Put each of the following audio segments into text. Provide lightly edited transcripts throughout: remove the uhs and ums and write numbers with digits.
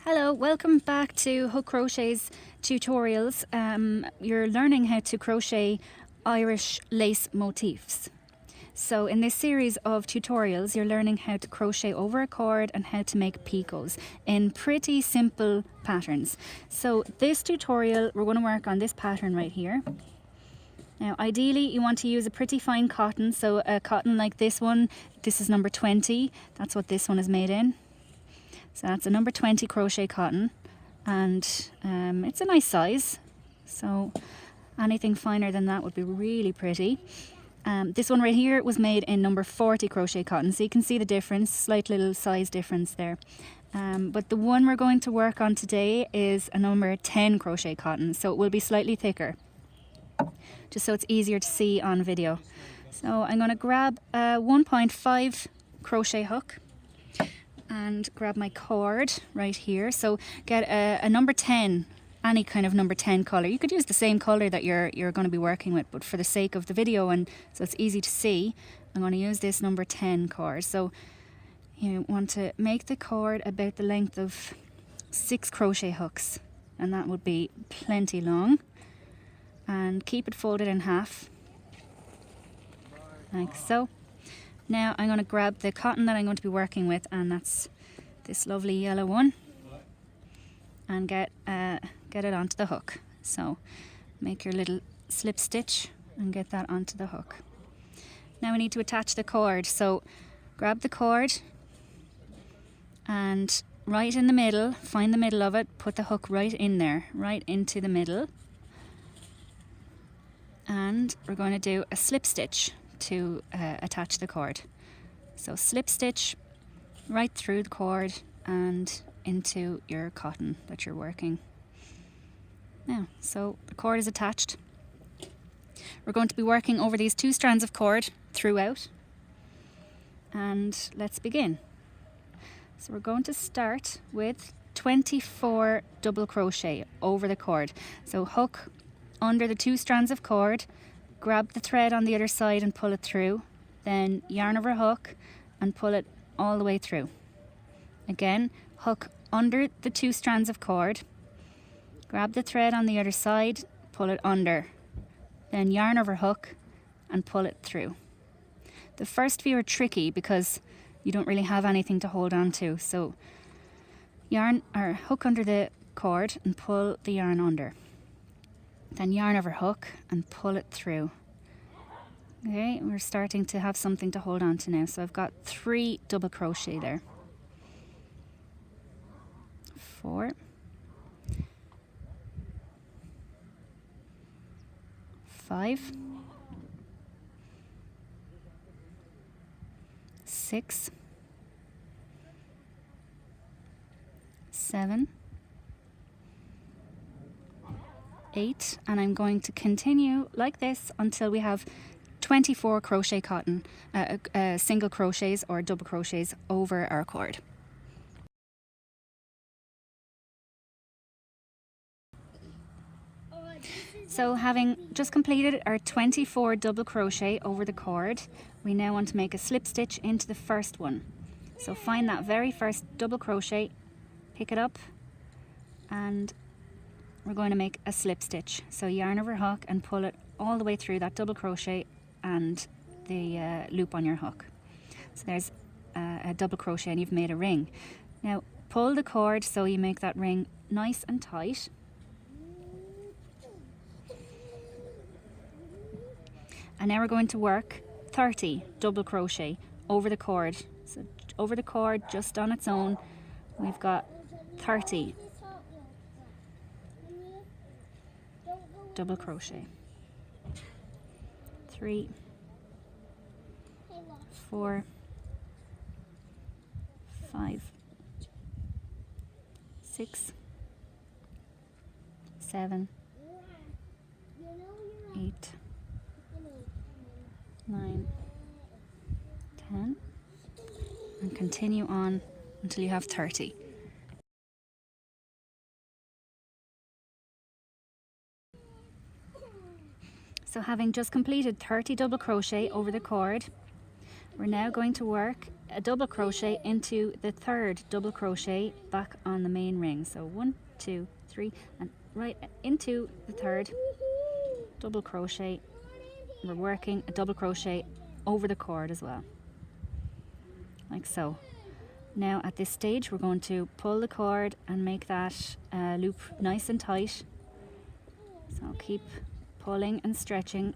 Hello, welcome back to Hook Crochet's tutorials. You're learning how to crochet Irish lace motifs. So in this series of tutorials, you're learning how to crochet over a cord and how to make picots in pretty simple patterns. So this tutorial, we're going to work on this pattern right here. Now, ideally, you want to use a pretty fine cotton. So a cotton like this one, this is number 20. That's what this one is made in. So that's a number 20 crochet cotton, and it's a nice size. So anything finer than that would be really pretty. This one right here was made in number 40 crochet cotton, so you can see the difference, slight little size difference there. But the one we're going to work on today is a number 10 crochet cotton, so it will be slightly thicker, just so it's easier to see on video. So I'm going to grab a 1.5 crochet hook and grab my cord right here. So get a number 10, any kind of number 10 colour. You could use the same colour that you're going to be working with, but for the sake of the video and so it's easy to see, I'm going to use this number 10 cord. So you want to make the cord about the length of 6 crochet hooks, and that would be plenty long, and keep it folded in half like so. Now I'm going to grab the cotton that I'm going to be working with, and that's this lovely yellow one, and get it onto the hook. So make your little slip stitch and get that onto the hook. Now we need to attach the cord, so grab the cord and right in the middle, find the middle of it, put the hook right in there, right into the middle, and we're going to do a slip stitch to attach the cord. So slip stitch right through the cord and into your cotton that you're working. Now, so the cord is attached. We're going to be working over these 2 strands of cord throughout, and let's begin. So we're going to start with 24 double crochet over the cord. So hook under the 2 strands of cord, grab the thread on the other side and pull it through, then yarn over hook and pull it all the way through. Again, hook under the 2 strands of cord, grab the thread on the other side, pull it under, then yarn over hook and pull it through. The first few are tricky because you don't really have anything to hold on to, so yarn or hook under the cord and pull the yarn under. Then yarn over hook and pull it through. Okay, we're starting to have something to hold on to now. So I've got 3 double crochet there. 4, 5, 6, 7, 8, and I'm going to continue like this until we have 24 crochet cotton, single crochets or double crochets over our cord. So having just completed our 24 double crochet over the cord, we now want to make a slip stitch into the first one. So find that very first double crochet, pick it up, and we're going to make a slip stitch. So yarn over hook and pull it all the way through that double crochet and the loop on your hook. So there's a double crochet and you've made a ring. Now pull the cord so you make that ring nice and tight. And now we're going to work 30 double crochet over the cord. So over the cord, just on its own, we've got 30 double crochet. 3, 4, 5, 6, 7, 8, 9, 10, and continue on until you have 30. So having just completed 30 double crochet over the cord, we're now going to work a double crochet into the third double crochet back on the main ring. So 1, 2, 3, and right into the third double crochet. We're working a double crochet over the cord as well, like so. Now at this stage we're going to pull the cord and make that loop nice and tight. So keep pulling and stretching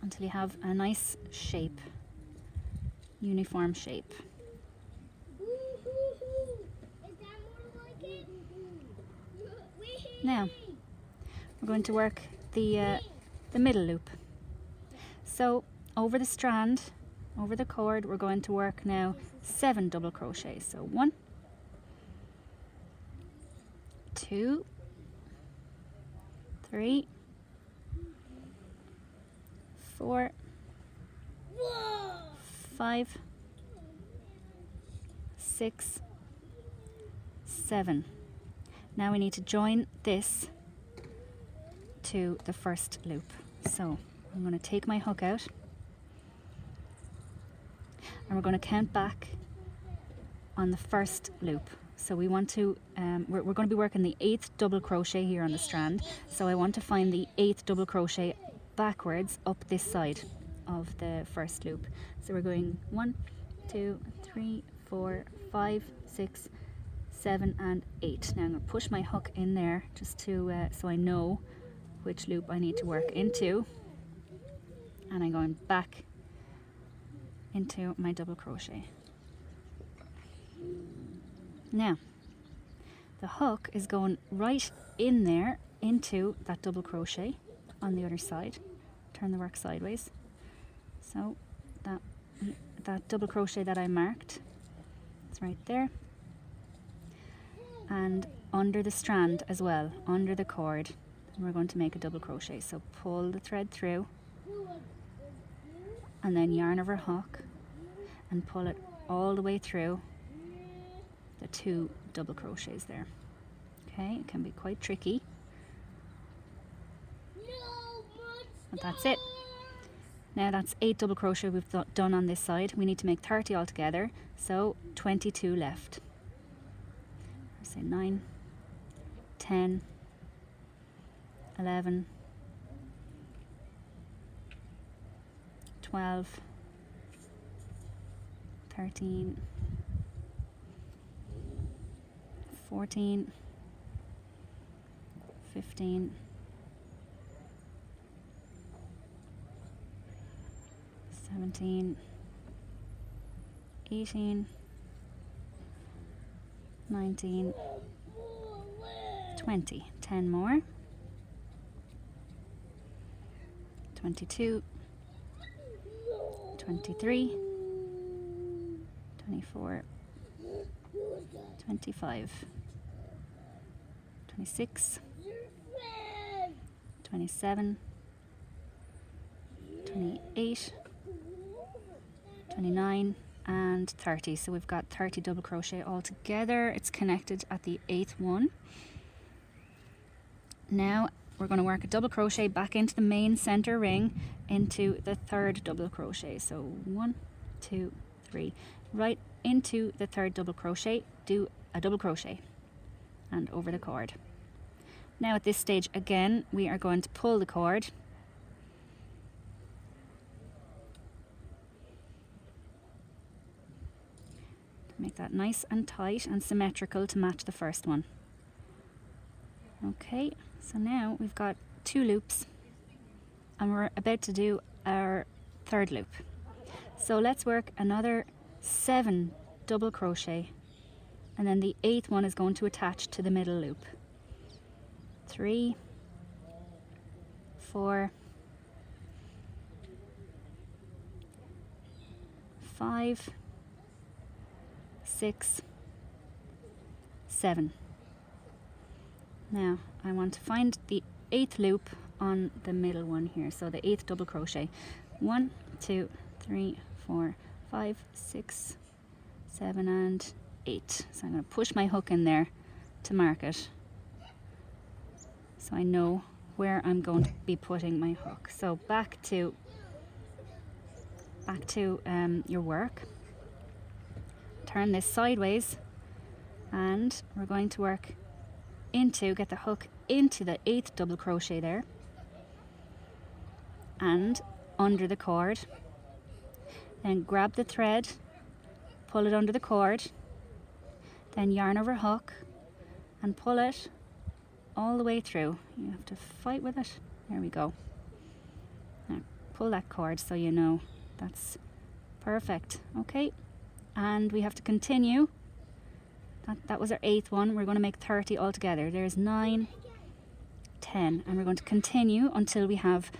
until you have a nice shape, uniform shape. Now we're going to work the middle loop. So over the strand, over the cord, we're going to work now 7 double crochets. So 1, 2, 3, 4, 5, 6, 7. Now we need to join this to the first loop. So I'm going to take my hook out and we're going to count back on the first loop. So we want to, we're going to be working the 8th double crochet here on the strand. So I want to find the 8th double crochet backwards up this side of the first loop. So we're going 1, 2, 3, 4, 5, 6, 7 and 8. Now I'm going to push my hook in there just to so I know which loop I need to work into, and I'm going back into my double crochet. Now the hook is going right in there into that double crochet on the other side. Turn the work sideways. So that double crochet that I marked, it's right there. And under the strand as well, under the cord, we're going to make a double crochet. So pull the thread through and then yarn over hook and pull it all the way through the 2 double crochets there. Okay, it can be quite tricky, but that's it. Now that's 8 double crochet we've done on this side. We need to make 30 altogether, so 22 left. Say 9, 10, 11, 12, 13, 14, 15, 17, 18, 19, 20, 10 more, 22, 23, 24, 25, 26, 27, 28, 29 and 30. So we've got 30 double crochet all together. It's connected at the 8th one. Now we're going to work a double crochet back into the main center ring into the 3rd double crochet. So 1, 2, 3, right into the 3rd double crochet, do a double crochet and over the cord. Now at this stage again we are going to pull the cord to make that nice and tight and symmetrical to match the first one. Okay, so now we've got 2 loops and we're about to do our 3rd loop. So let's work another 7 double crochet and then the 8th one is going to attach to the middle loop. 3, 4, 5, 6, 7. Now I want to find the 8th loop on the middle one here, so the 8th double crochet. 1, 2, 3, 4, 5, 6, 7 and 8. So I'm going to push my hook in there to mark it so I know where I'm going to be putting my hook. So back to back to your work. Turn this sideways, and we're going to work into, get the hook into the 8th double crochet there, and under the cord. Then grab the thread, pull it under the cord, then yarn over hook and pull it all the way through. You have to fight with it. There we go. Now pull that cord so you know that's perfect. Okay, and we have to continue. That was our 8th one. We're going to make 30 altogether. There's 9, 10, and we're going to continue until we have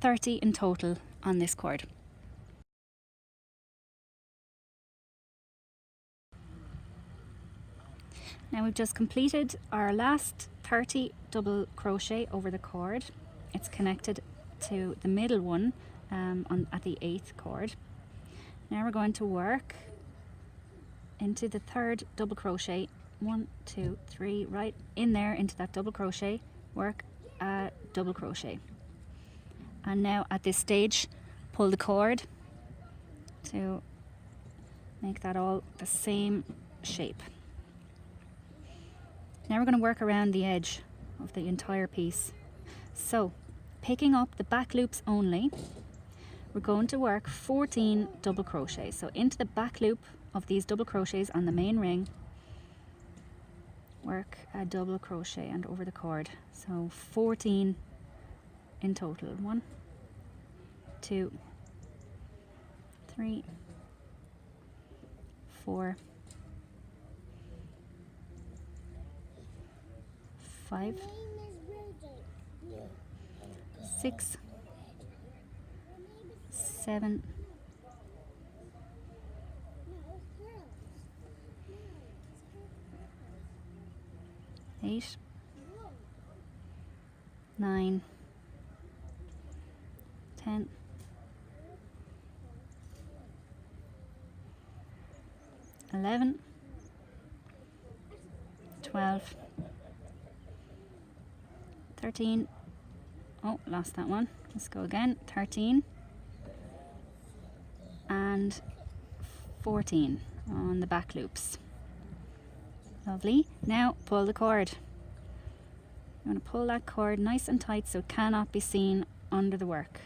30 in total on this cord. Now we've just completed our last 30 double crochet over the cord. It's connected to the middle one at the 8th cord. Now we're going to work into the 3rd double crochet. 1, 2, 3, right in there into that double crochet, work a double crochet. And now at this stage, pull the cord to make that all the same shape. Now we're going to work around the edge of the entire piece. So, picking up the back loops only, we're going to work 14 double crochets. So into the back loop of these double crochets on the main ring, work a double crochet and over the cord. So 14 in total. 1, 2, 3, 4, 5, 6, 7, 8, 9, 10, 11, 12, 13, oh, lost that one. Let's go again. 13 and 14 on the back loops. Lovely. Now pull the cord. You want to pull that cord nice and tight so it cannot be seen under the work.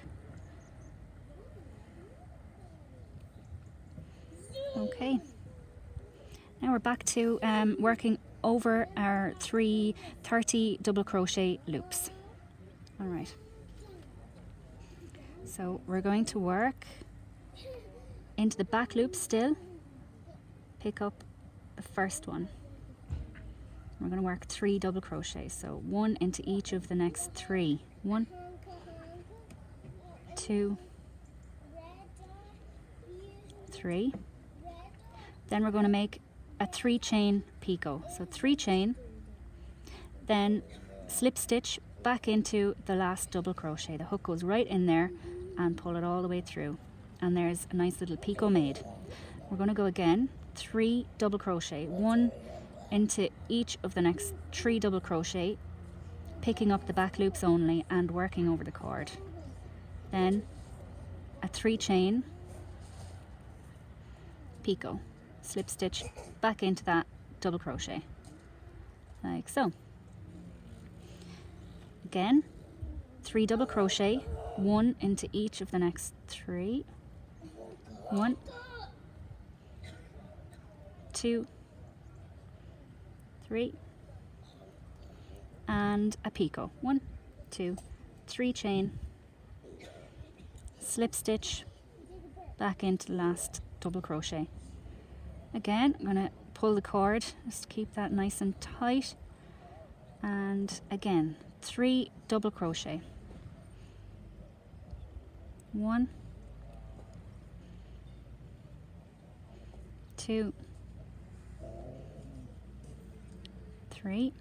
Okay. Now we're back to working over our 30 double crochet loops. All right. So we're going to work into the back loop still. Pick up the first one. We're going to work 3 double crochets, so 1 into each of the next 3. 1, 2, 3. Then we're going to make a 3 chain picot. So 3 chain, then slip stitch back into the last double crochet. The hook goes right in there and pull it all the way through. And there's a nice little picot made. We're going to go again, 3 double crochet, 1 into each of the next 3 double crochet, picking up the back loops only and working over the cord. Then a 3 chain picot, slip stitch back into that double crochet, like so. Again, 3 double crochet, 1 into each of the next 3. 1, 2, 3, and a picot. 1, 2, 3 chain, slip stitch back into the last double crochet. Again, I'm going to pull the cord, just keep that nice and tight, and again 3 double crochet. 1, 2, 3,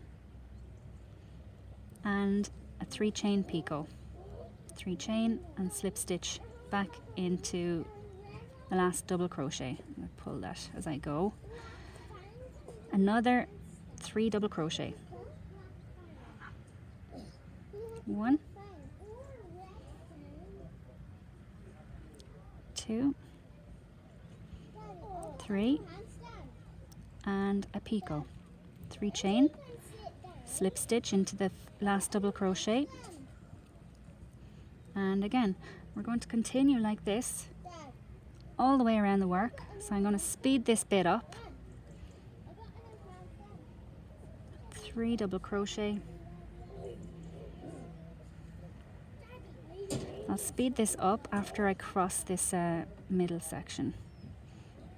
and a 3 chain picot. 3 chain and slip stitch back into the last double crochet. I'm going to pull that as I go. Another 3 double crochet. 1, 2, 2, 3, and a picot. 3 chain, slip stitch into the last double crochet, and again we're going to continue like this all the way around the work. So I'm going to speed this bit up. 3 double crochet. I'll speed this up after I cross this middle section,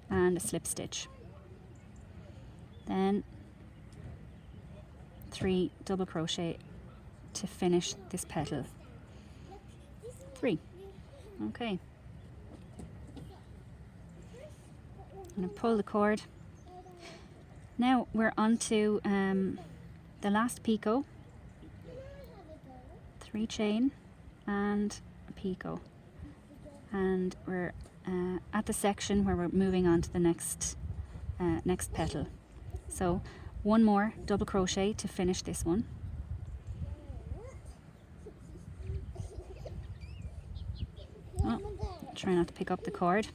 and a slip stitch. Then 3 double crochet to finish this petal. 3. Okay. I'm going to pull the cord. Now we're on to the last picot. 3 chain and a picot. And we're at the section where we're moving on to the next petal. So 1 more double crochet to finish this one. Oh, try not to pick up the cord.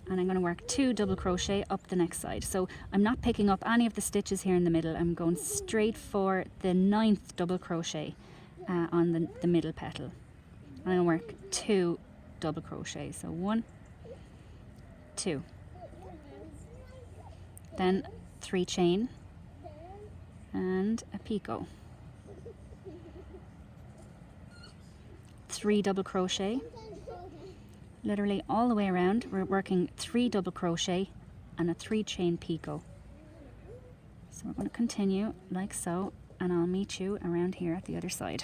And I'm going to work 2 double crochet up the next side. So I'm not picking up any of the stitches here in the middle. I'm going straight for the 9th double crochet on the middle petal. I'm going to work 2 double crochet. So 1, 2. Then 3 chain and a picot. 3 double crochet. Literally all the way around we're working 3 double crochet and a 3 chain picot. So we're going to continue like so, and I'll meet you around here at the other side.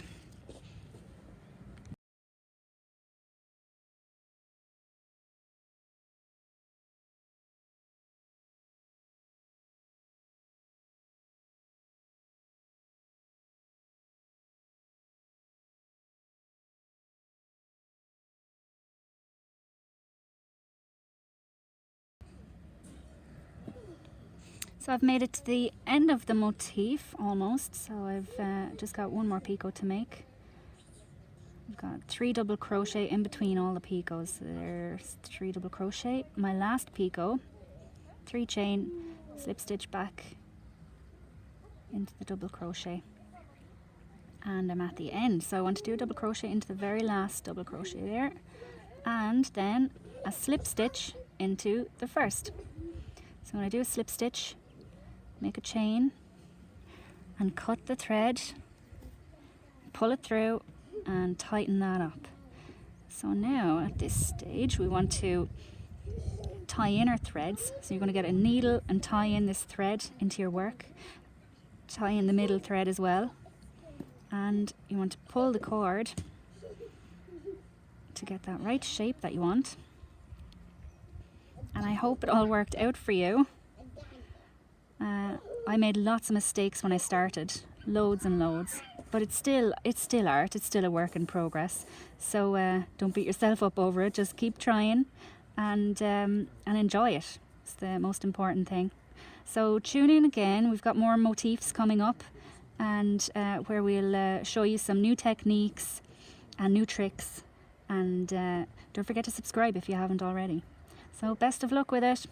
So I've made it to the end of the motif almost, so I've just got 1 more picot to make. I've got 3 double crochet in between all the picots. There's 3 double crochet. My last picot, 3 chain, slip stitch back into the double crochet, and I'm at the end. So I want to do a double crochet into the very last double crochet there, and then a slip stitch into the first. So I'm going to do a slip stitch, make a chain and cut the thread, pull it through and tighten that up. So now at this stage we want to tie in our threads. So you're going to get a needle and tie in this thread into your work, tie in the middle thread as well, and you want to pull the cord to get that right shape that you want. And I hope it all worked out for you. I made lots of mistakes when I started, loads and loads, but it's still art, it's still a work in progress. So don't beat yourself up over it, just keep trying and enjoy it. It's the most important thing. So tune in again, we've got more motifs coming up, and where we'll show you some new techniques and new tricks, and don't forget to subscribe if you haven't already. So best of luck with it.